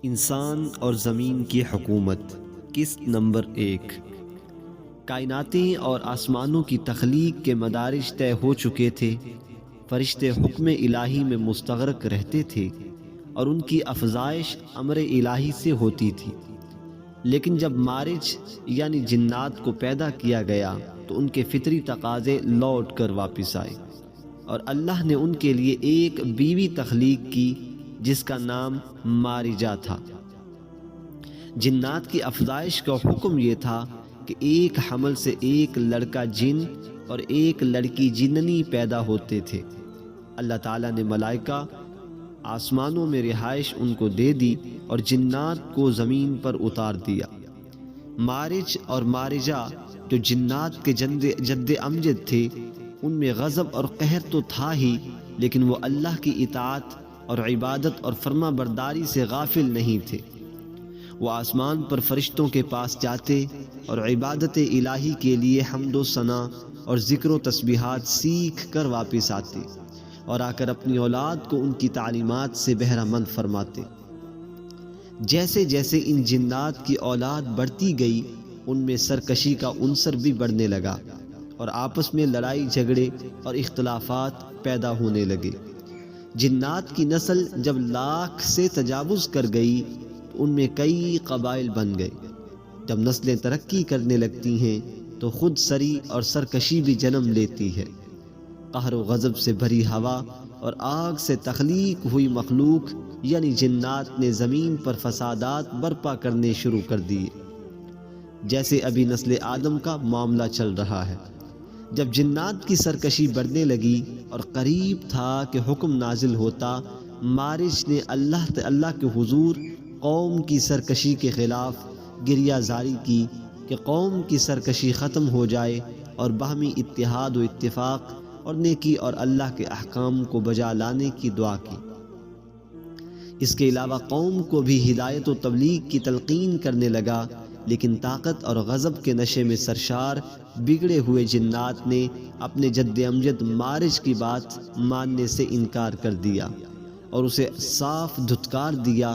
انسان اور زمین کی حکومت قسط نمبر 1۔ کائناتیں اور آسمانوں کی تخلیق کے مدارج طے ہو چکے تھے، فرشتے حکم الہی میں مستغرق رہتے تھے اور ان کی افزائش امر الہی سے ہوتی تھی۔ لیکن جب مارج یعنی جنات کو پیدا کیا گیا تو ان کے فطری تقاضے لوٹ کر واپس آئے، اور اللہ نے ان کے لیے ایک بیوی تخلیق کی جس کا نام مارجہ تھا۔ جنات کی افزائش کا حکم یہ تھا کہ ایک حمل سے ایک لڑکا جن اور ایک لڑکی جننی پیدا ہوتے تھے۔ اللہ تعالیٰ نے ملائکہ آسمانوں میں رہائش ان کو دے دی اور جنات کو زمین پر اتار دیا۔ مارج اور مارجہ جو جنات کے جد امجد تھے، ان میں غضب اور قہر تو تھا ہی، لیکن وہ اللہ کی اطاعت اور عبادت اور فرما برداری سے غافل نہیں تھے۔ وہ آسمان پر فرشتوں کے پاس جاتے اور عبادت الہی کے لیے حمد و ثنا اور ذکر و تسبیحات سیکھ کر واپس آتے اور آ کر اپنی اولاد کو ان کی تعلیمات سے بہرہ مند فرماتے۔ جیسے جیسے ان جنات کی اولاد بڑھتی گئی، ان میں سرکشی کا عنصر بھی بڑھنے لگا اور آپس میں لڑائی جھگڑے اور اختلافات پیدا ہونے لگے۔ جنات کی نسل جب 1,00,000 سے تجاوز کر گئی تو ان میں کئی قبائل بن گئے۔ جب نسلیں ترقی کرنے لگتی ہیں تو خود سری اور سرکشی بھی جنم لیتی ہے۔ قہر و غضب سے بھری ہوا اور آگ سے تخلیق ہوئی مخلوق یعنی جنات نے زمین پر فسادات برپا کرنے شروع کر دیے، جیسے ابھی نسل آدم کا معاملہ چل رہا ہے۔ جب جنات کی سرکشی بڑھنے لگی اور قریب تھا کہ حکم نازل ہوتا، مارج نے اللہ کے حضور قوم کی سرکشی کے خلاف گریہ زاری کی کہ قوم کی سرکشی ختم ہو جائے اور باہمی اتحاد و اتفاق اور نیکی اور اللہ کے احکام کو بجا لانے کی دعا کی۔ اس کے علاوہ قوم کو بھی ہدایت و تبلیغ کی تلقین کرنے لگا، لیکن طاقت اور غضب کے نشے میں سرشار بگڑے ہوئے جنات نے اپنے جد امجد مارج کی بات ماننے سے انکار کر دیا اور اسے صاف دھتکار دیا۔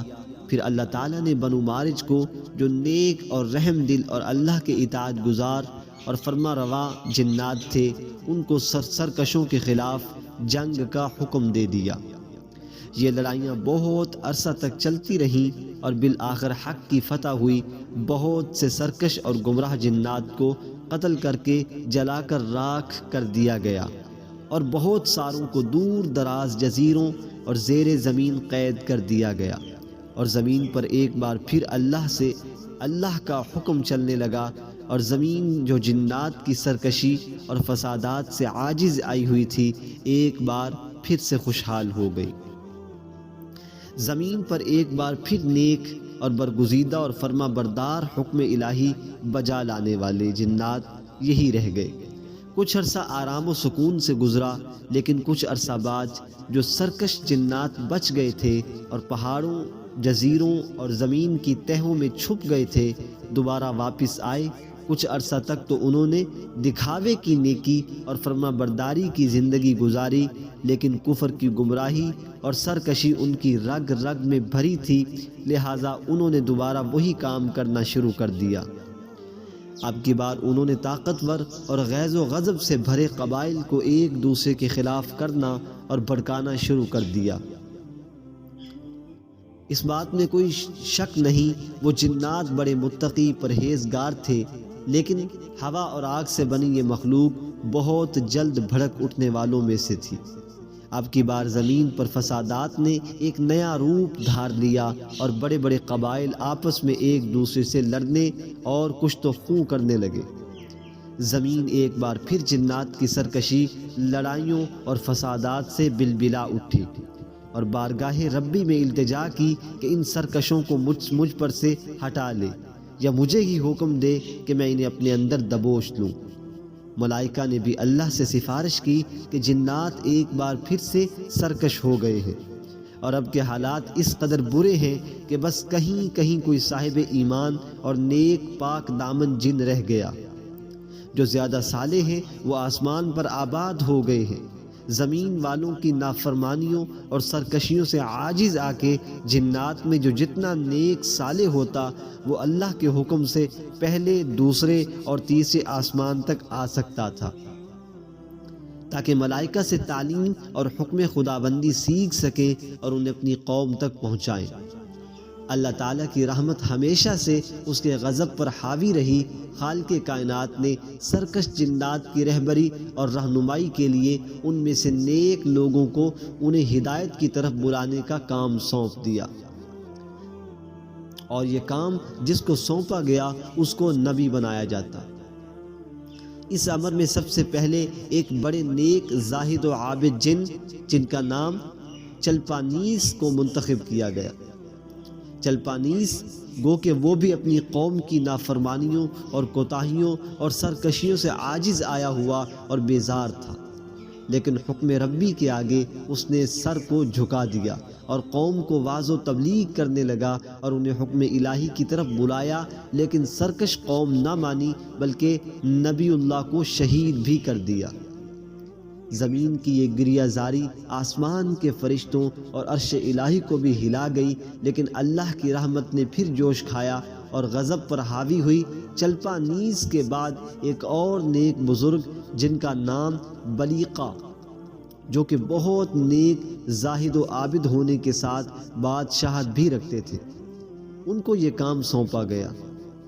پھر اللہ تعالیٰ نے بنو مارج کو، جو نیک اور رحم دل اور اللہ کے اطاعت گزار اور فرما روا جنات تھے، ان کو سرکشوں کے خلاف جنگ کا حکم دے دیا۔ یہ لڑائیاں بہت عرصہ تک چلتی رہیں اور بالآخر حق کی فتح ہوئی۔ بہت سے سرکش اور گمراہ جنات کو قتل کر کے جلا کر راکھ کر دیا گیا اور بہت ساروں کو دور دراز جزیروں اور زیر زمین قید کر دیا گیا، اور زمین پر ایک بار پھر اللہ کا حکم چلنے لگا، اور زمین جو جنات کی سرکشی اور فسادات سے عاجز آئی ہوئی تھی، ایک بار پھر سے خوشحال ہو گئی۔ زمین پر ایک بار پھر نیک اور برگزیدہ اور فرما بردار حکم الہی بجا لانے والے جنات یہی رہ گئے۔ کچھ عرصہ آرام و سکون سے گزرا، لیکن کچھ عرصہ بعد جو سرکش جنات بچ گئے تھے اور پہاڑوں، جزیروں اور زمین کی تہوں میں چھپ گئے تھے، دوبارہ واپس آئے۔ کچھ عرصہ تک تو انہوں نے دکھاوے کی نیکی اور فرما برداری کی زندگی گزاری، لیکن کفر کی گمراہی اور سرکشی ان کی رگ رگ میں بھری تھی، لہٰذا انہوں نے دوبارہ وہی کام کرنا شروع کر دیا۔ اب کی بار انہوں نے طاقتور اور غیظ و غضب سے بھرے قبائل کو ایک دوسرے کے خلاف کرنا اور بھڑکانا شروع کر دیا۔ اس بات میں کوئی شک نہیں، وہ جنات بڑے متقی پرہیزگار تھے، لیکن ہوا اور آگ سے بنی یہ مخلوق بہت جلد بھڑک اٹھنے والوں میں سے تھی۔ اب کی بار زمین پر فسادات نے ایک نیا روپ دھار لیا اور بڑے بڑے قبائل آپس میں ایک دوسرے سے لڑنے اور کشت و خوں کرنے لگے۔ زمین ایک بار پھر جنات کی سرکشی، لڑائیوں اور فسادات سے بلبلا اٹھی اور بارگاہ ربی میں التجا کی کہ ان سرکشوں کو مجھ پر سے ہٹا لے، یا مجھے ہی حکم دے کہ میں انہیں اپنے اندر دبوچ لوں۔ ملائکہ نے بھی اللہ سے سفارش کی کہ جنات ایک بار پھر سے سرکش ہو گئے ہیں، اور اب کے حالات اس قدر برے ہیں کہ بس کہیں کہیں کوئی صاحب ایمان اور نیک پاک دامن جن رہ گیا۔ جو زیادہ صالح ہیں وہ آسمان پر آباد ہو گئے ہیں، زمین والوں کی نافرمانیوں اور سرکشیوں سے عاجز آ کے جنات میں جو جتنا نیک صالح ہوتا وہ اللہ کے حکم سے پہلے، دوسرے اور تیسرے آسمان تک آ سکتا تھا، تاکہ ملائکہ سے تعلیم اور حکم خداوندی سیکھ سکیں اور انہیں اپنی قوم تک پہنچائیں۔ اللہ تعالیٰ کی رحمت ہمیشہ سے اس کے غضب پر حاوی رہی۔ خالق کائنات نے سرکش جنات کی رہبری اور رہنمائی کے لیے ان میں سے نیک لوگوں کو انہیں ہدایت کی طرف بلانے کا کام سونپ دیا، اور یہ کام جس کو سونپا گیا اس کو نبی بنایا جاتا۔ اس امر میں سب سے پہلے ایک بڑے نیک زاہد و عابد جن، جن کا نام چلپانیس کو منتخب کیا گیا۔ چلپانیس گو کہ وہ بھی اپنی قوم کی نافرمانیوں اور کوتاہیوں اور سرکشیوں سے عاجز آیا ہوا اور بیزار تھا، لیکن حکم ربی کے آگے اس نے سر کو جھکا دیا اور قوم کو واعظ و تبلیغ کرنے لگا اور انہیں حکم الہی کی طرف بلایا، لیکن سرکش قوم نہ مانی بلکہ نبی اللہ کو شہید بھی کر دیا۔ زمین کی یہ گریہ زاری آسمان کے فرشتوں اور عرش الہی کو بھی ہلا گئی، لیکن اللہ کی رحمت نے پھر جوش کھایا اور غضب پر حاوی ہوئی۔ چلپانیس کے بعد ایک اور نیک بزرگ جن کا نام بلیقا، جو کہ بہت نیک زاہد و عابد ہونے کے ساتھ بادشاہت بھی رکھتے تھے، ان کو یہ کام سونپا گیا۔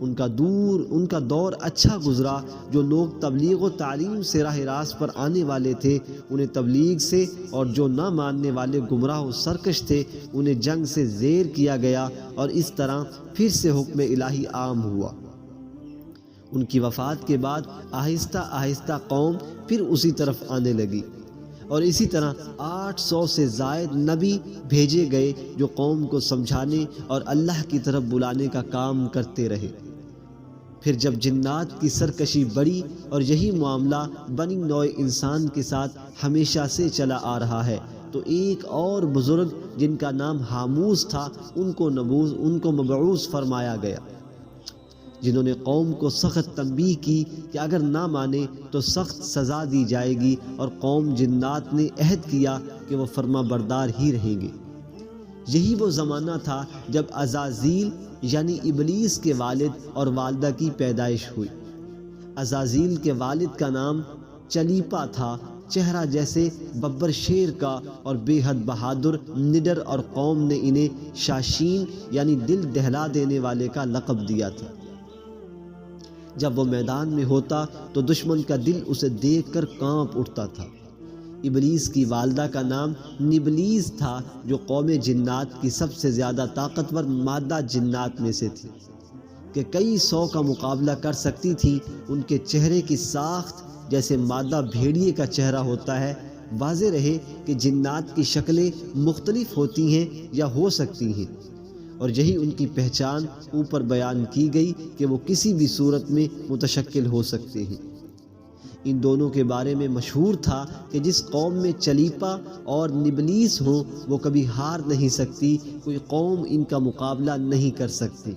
ان کا دور اچھا گزرا۔ جو لوگ تبلیغ و تعلیم سے راہ راست پر آنے والے تھے انہیں تبلیغ سے، اور جو نہ ماننے والے گمراہ و سرکش تھے انہیں جنگ سے زیر کیا گیا، اور اس طرح پھر سے حکم الہی عام ہوا۔ ان کی وفات کے بعد آہستہ آہستہ قوم پھر اسی طرف آنے لگی، اور اسی طرح 800 سے زائد نبی بھیجے گئے جو قوم کو سمجھانے اور اللہ کی طرف بلانے کا کام کرتے رہے۔ پھر جب جنات کی سرکشی بڑھی، اور یہی معاملہ بنی نوع انسان کے ساتھ ہمیشہ سے چلا آ رہا ہے، تو ایک اور بزرگ جن کا نام حاموس تھا ان کو مبعوث فرمایا گیا، جنہوں نے قوم کو سخت تنبیہ کی کہ اگر نہ مانے تو سخت سزا دی جائے گی، اور قوم جنات نے عہد کیا کہ وہ فرما بردار ہی رہیں گے۔ یہی وہ زمانہ تھا جب عزازیل یعنی ابلیس کے والد اور والدہ کی پیدائش ہوئی۔ عزازیل کے والد کا نام چلیپا تھا، چہرہ جیسے ببر شیر کا اور بے حد بہادر نڈر، اور قوم نے انہیں شاشین یعنی دل دہلا دینے والے کا لقب دیا تھا۔ جب وہ میدان میں ہوتا تو دشمن کا دل اسے دیکھ کر کانپ اٹھتا تھا۔ ابلیس کی والدہ کا نام نبلیس تھا، جو قوم جنات کی سب سے زیادہ طاقتور مادہ جنات میں سے تھی، کہ کئی 100 کا مقابلہ کر سکتی تھی۔ ان کے چہرے کی ساخت جیسے مادہ بھیڑیے کا چہرہ ہوتا ہے۔ واضح رہے کہ جنات کی شکلیں مختلف ہوتی ہیں یا ہو سکتی ہیں، اور یہی ان کی پہچان اوپر بیان کی گئی کہ وہ کسی بھی صورت میں متشکل ہو سکتے ہیں۔ ان دونوں کے بارے میں مشہور تھا کہ جس قوم میں چلیپا اور نبلیس ہوں وہ کبھی ہار نہیں سکتی، کوئی قوم ان کا مقابلہ نہیں کر سکتی۔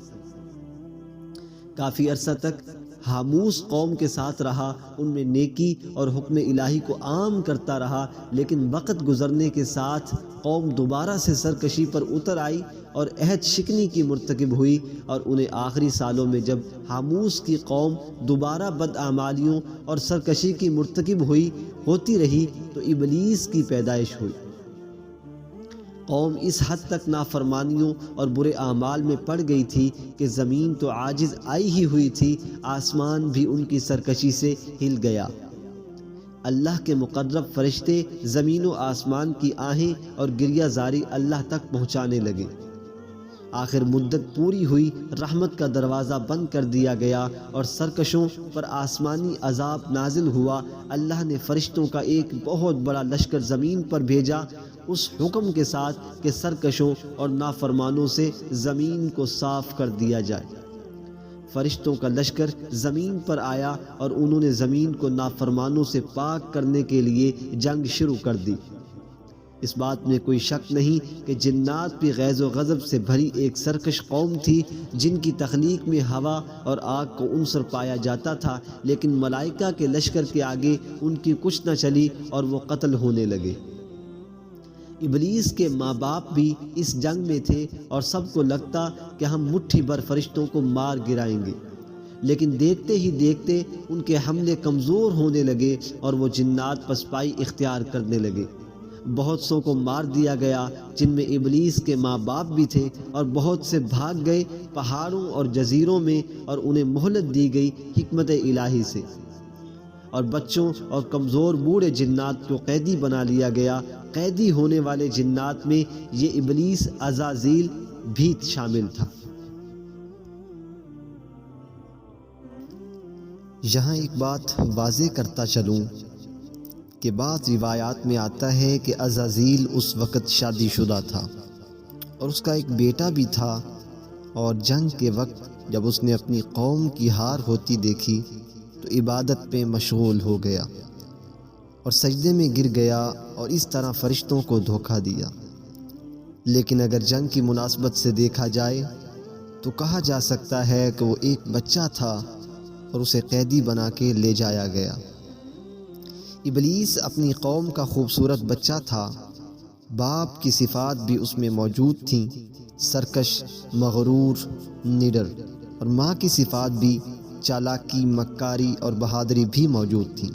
کافی عرصہ تک حاموس قوم کے ساتھ رہا، ان میں نیکی اور حکم الہی کو عام کرتا رہا، لیکن وقت گزرنے کے ساتھ قوم دوبارہ سے سرکشی پر اتر آئی اور عہد شکنی کی مرتکب ہوئی، اور انہیں آخری سالوں میں جب حاموس کی قوم دوبارہ بدعمالیوں اور سرکشی کی مرتکب ہوتی رہی تو ابلیس کی پیدائش ہوئی۔ قوم اس حد تک نافرمانیوں اور برے اعمال میں پڑ گئی تھی کہ زمین تو عاجز آئی ہی ہوئی تھی، آسمان بھی ان کی سرکشی سے ہل گیا۔ اللہ کے مقرب فرشتے زمین و آسمان کی آہیں اور گریہ زاری اللہ تک پہنچانے لگے۔ آخر مدت پوری ہوئی، رحمت کا دروازہ بند کر دیا گیا اور سرکشوں پر آسمانی عذاب نازل ہوا۔ اللہ نے فرشتوں کا ایک بہت بڑا لشکر زمین پر بھیجا، اس حکم کے ساتھ کہ سرکشوں اور نافرمانوں سے زمین کو صاف کر دیا جائے۔ فرشتوں کا لشکر زمین پر آیا اور انہوں نے زمین کو نافرمانوں سے پاک کرنے کے لیے جنگ شروع کر دی۔ اس بات میں کوئی شک نہیں کہ جنات بھی غیظ و غضب سے بھری ایک سرکش قوم تھی، جن کی تخلیق میں ہوا اور آگ کو عنصر پایا جاتا تھا، لیکن ملائکہ کے لشکر کے آگے ان کی کچھ نہ چلی اور وہ قتل ہونے لگے۔ ابلیس کے ماں باپ بھی اس جنگ میں تھے اور سب کو لگتا کہ ہم مٹھی بھر فرشتوں کو مار گرائیں گے، لیکن دیکھتے ہی دیکھتے ان کے حملے کمزور ہونے لگے اور وہ جنات پسپائی اختیار کرنے لگے۔ بہت سوں کو مار دیا گیا، جن میں ابلیس کے ماں باپ بھی تھے، اور بہت سے بھاگ گئے پہاڑوں اور جزیروں میں، اور انہیں مہلت دی گئی حکمت الہی سے۔ اور بچوں اور کمزور بوڑھے جنات کو قیدی بنا لیا گیا۔ قیدی ہونے والے جنات میں یہ ابلیس عزازیل بھی شامل تھا۔ یہاں ایک بات واضح کرتا چلوں کہ بعض روایات میں آتا ہے کہ عزازیل اس وقت شادی شدہ تھا اور اس کا ایک بیٹا بھی تھا، اور جنگ کے وقت جب اس نے اپنی قوم کی ہار ہوتی دیکھی تو عبادت پہ مشغول ہو گیا اور سجدے میں گر گیا اور اس طرح فرشتوں کو دھوکہ دیا۔ لیکن اگر جنگ کی مناسبت سے دیکھا جائے تو کہا جا سکتا ہے کہ وہ ایک بچہ تھا اور اسے قیدی بنا کے لے جایا گیا۔ ابلیس اپنی قوم کا خوبصورت بچہ تھا، باپ کی صفات بھی اس میں موجود تھیں، سرکش، مغرور، نڈر، اور ماں کی صفات بھی چالاکی، مکاری اور بہادری بھی موجود تھیں۔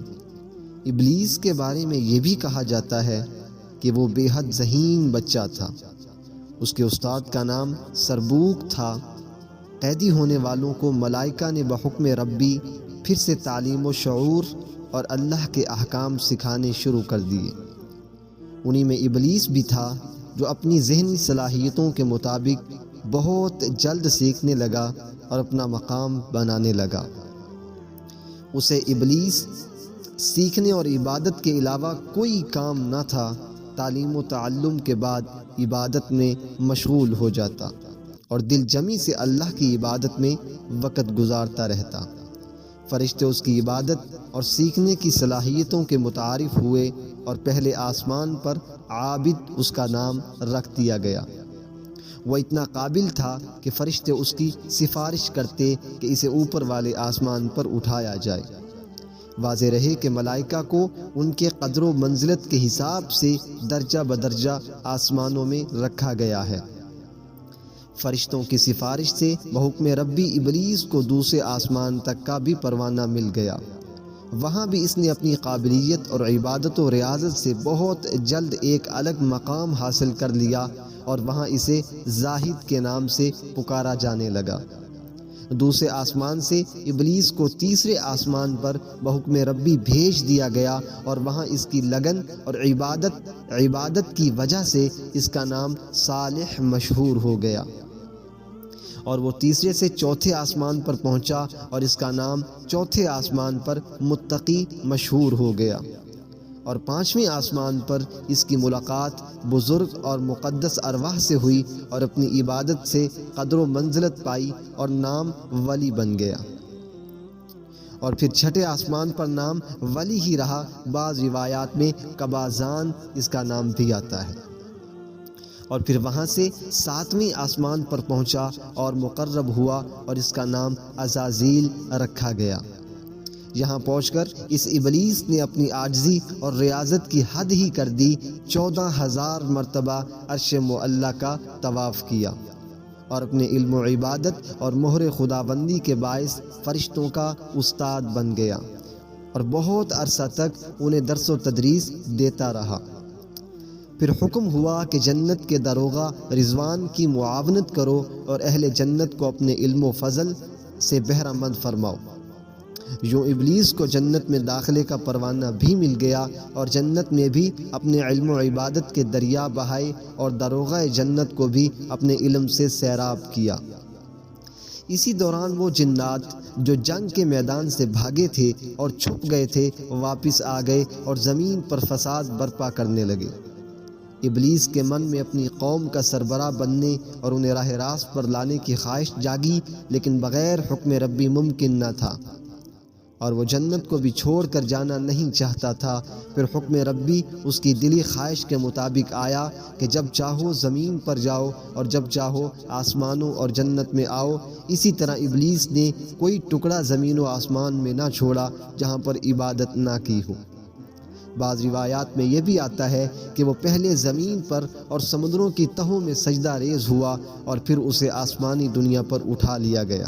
ابلیس کے بارے میں یہ بھی کہا جاتا ہے کہ وہ بے حد ذہین بچہ تھا۔ اس کے استاد کا نام سربوک تھا۔ قیدی ہونے والوں کو ملائکہ نے بحکم ربی پھر سے تعلیم و شعور اور اللہ کے احکام سکھانے شروع کر دیے۔ انہی میں ابلیس بھی تھا، جو اپنی ذہنی صلاحیتوں کے مطابق بہت جلد سیکھنے لگا اور اپنا مقام بنانے لگا۔ اسے ابلیس سیکھنے اور عبادت کے علاوہ کوئی کام نہ تھا۔ تعلیم و تعلم کے بعد عبادت میں مشغول ہو جاتا اور دل جمی سے اللہ کی عبادت میں وقت گزارتا رہتا۔ فرشتے اس کی عبادت اور سیکھنے کی صلاحیتوں کے متعارف ہوئے اور پہلے آسمان پر عابد اس کا نام رکھ دیا گیا۔ وہ اتنا قابل تھا کہ فرشتے اس کی سفارش کرتے کہ اسے اوپر والے آسمان پر اٹھایا جائے۔ واضح رہے کہ ملائکہ کو ان کے قدر و منزلت کے حساب سے درجہ بدرجہ آسمانوں میں رکھا گیا ہے۔ فرشتوں کی سفارش سے بحکم ربی ابلیس کو دوسرے آسمان تک کا بھی پروانہ مل گیا۔ وہاں بھی اس نے اپنی قابلیت اور عبادت و ریاضت سے بہت جلد ایک الگ مقام حاصل کر لیا، اور وہاں اسے زاہد کے نام سے پکارا جانے لگا۔ دوسرے آسمان سے ابلیس کو تیسرے آسمان پر بحکم ربی بھیج دیا گیا، اور وہاں اس کی لگن اور عبادت کی وجہ سے اس کا نام صالح مشہور ہو گیا، اور وہ تیسرے سے چوتھے آسمان پر پہنچا اور اس کا نام چوتھے آسمان پر متقی مشہور ہو گیا، اور پانچویں آسمان پر اس کی ملاقات بزرگ اور مقدس ارواح سے ہوئی اور اپنی عبادت سے قدر و منزلت پائی اور نام ولی بن گیا، اور پھر چھٹے آسمان پر نام ولی ہی رہا۔ بعض روایات میں قبازان اس کا نام بھی آتا ہے، اور پھر وہاں سے ساتویں آسمان پر پہنچا اور مقرب ہوا اور اس کا نام عزازیل رکھا گیا۔ یہاں پہنچ کر اس ابلیس نے اپنی عاجزی اور ریاضت کی حد ہی کر دی۔ 14,000 مرتبہ عرش معلی کا طواف کیا اور اپنے علم و عبادت اور مہر خداوندی کے باعث فرشتوں کا استاد بن گیا، اور بہت عرصہ تک انہیں درس و تدریس دیتا رہا۔ پھر حکم ہوا کہ جنت کے داروغہ رضوان کی معاونت کرو اور اہل جنت کو اپنے علم و فضل سے بہرہ مند فرماؤ۔ یوں ابلیس کو جنت میں داخلے کا پروانہ بھی مل گیا، اور جنت میں بھی اپنے علم و عبادت کے دریا بہائے اور داروغہ جنت کو بھی اپنے علم سے سیراب کیا۔ اسی دوران وہ جنات جو جنگ کے میدان سے بھاگے تھے اور چھپ گئے تھے واپس آ گئے اور زمین پر فساد برپا کرنے لگے۔ ابلیس کے من میں اپنی قوم کا سربراہ بننے اور انہیں راہ راست پر لانے کی خواہش جاگی، لیکن بغیر حکم ربی ممکن نہ تھا۔ اور وہ جنت کو بھی چھوڑ کر جانا نہیں چاہتا تھا۔ پھر حکم ربی اس کی دلی خواہش کے مطابق آیا کہ جب چاہو زمین پر جاؤ اور جب چاہو آسمانوں اور جنت میں آؤ۔ اسی طرح ابلیس نے کوئی ٹکڑا زمین و آسمان میں نہ چھوڑا جہاں پر عبادت نہ کی ہو۔ بعض روایات میں یہ بھی آتا ہے کہ وہ پہلے زمین پر اور سمندروں کی تہوں میں سجدہ ریز ہوا اور پھر اسے آسمانی دنیا پر اٹھا لیا گیا۔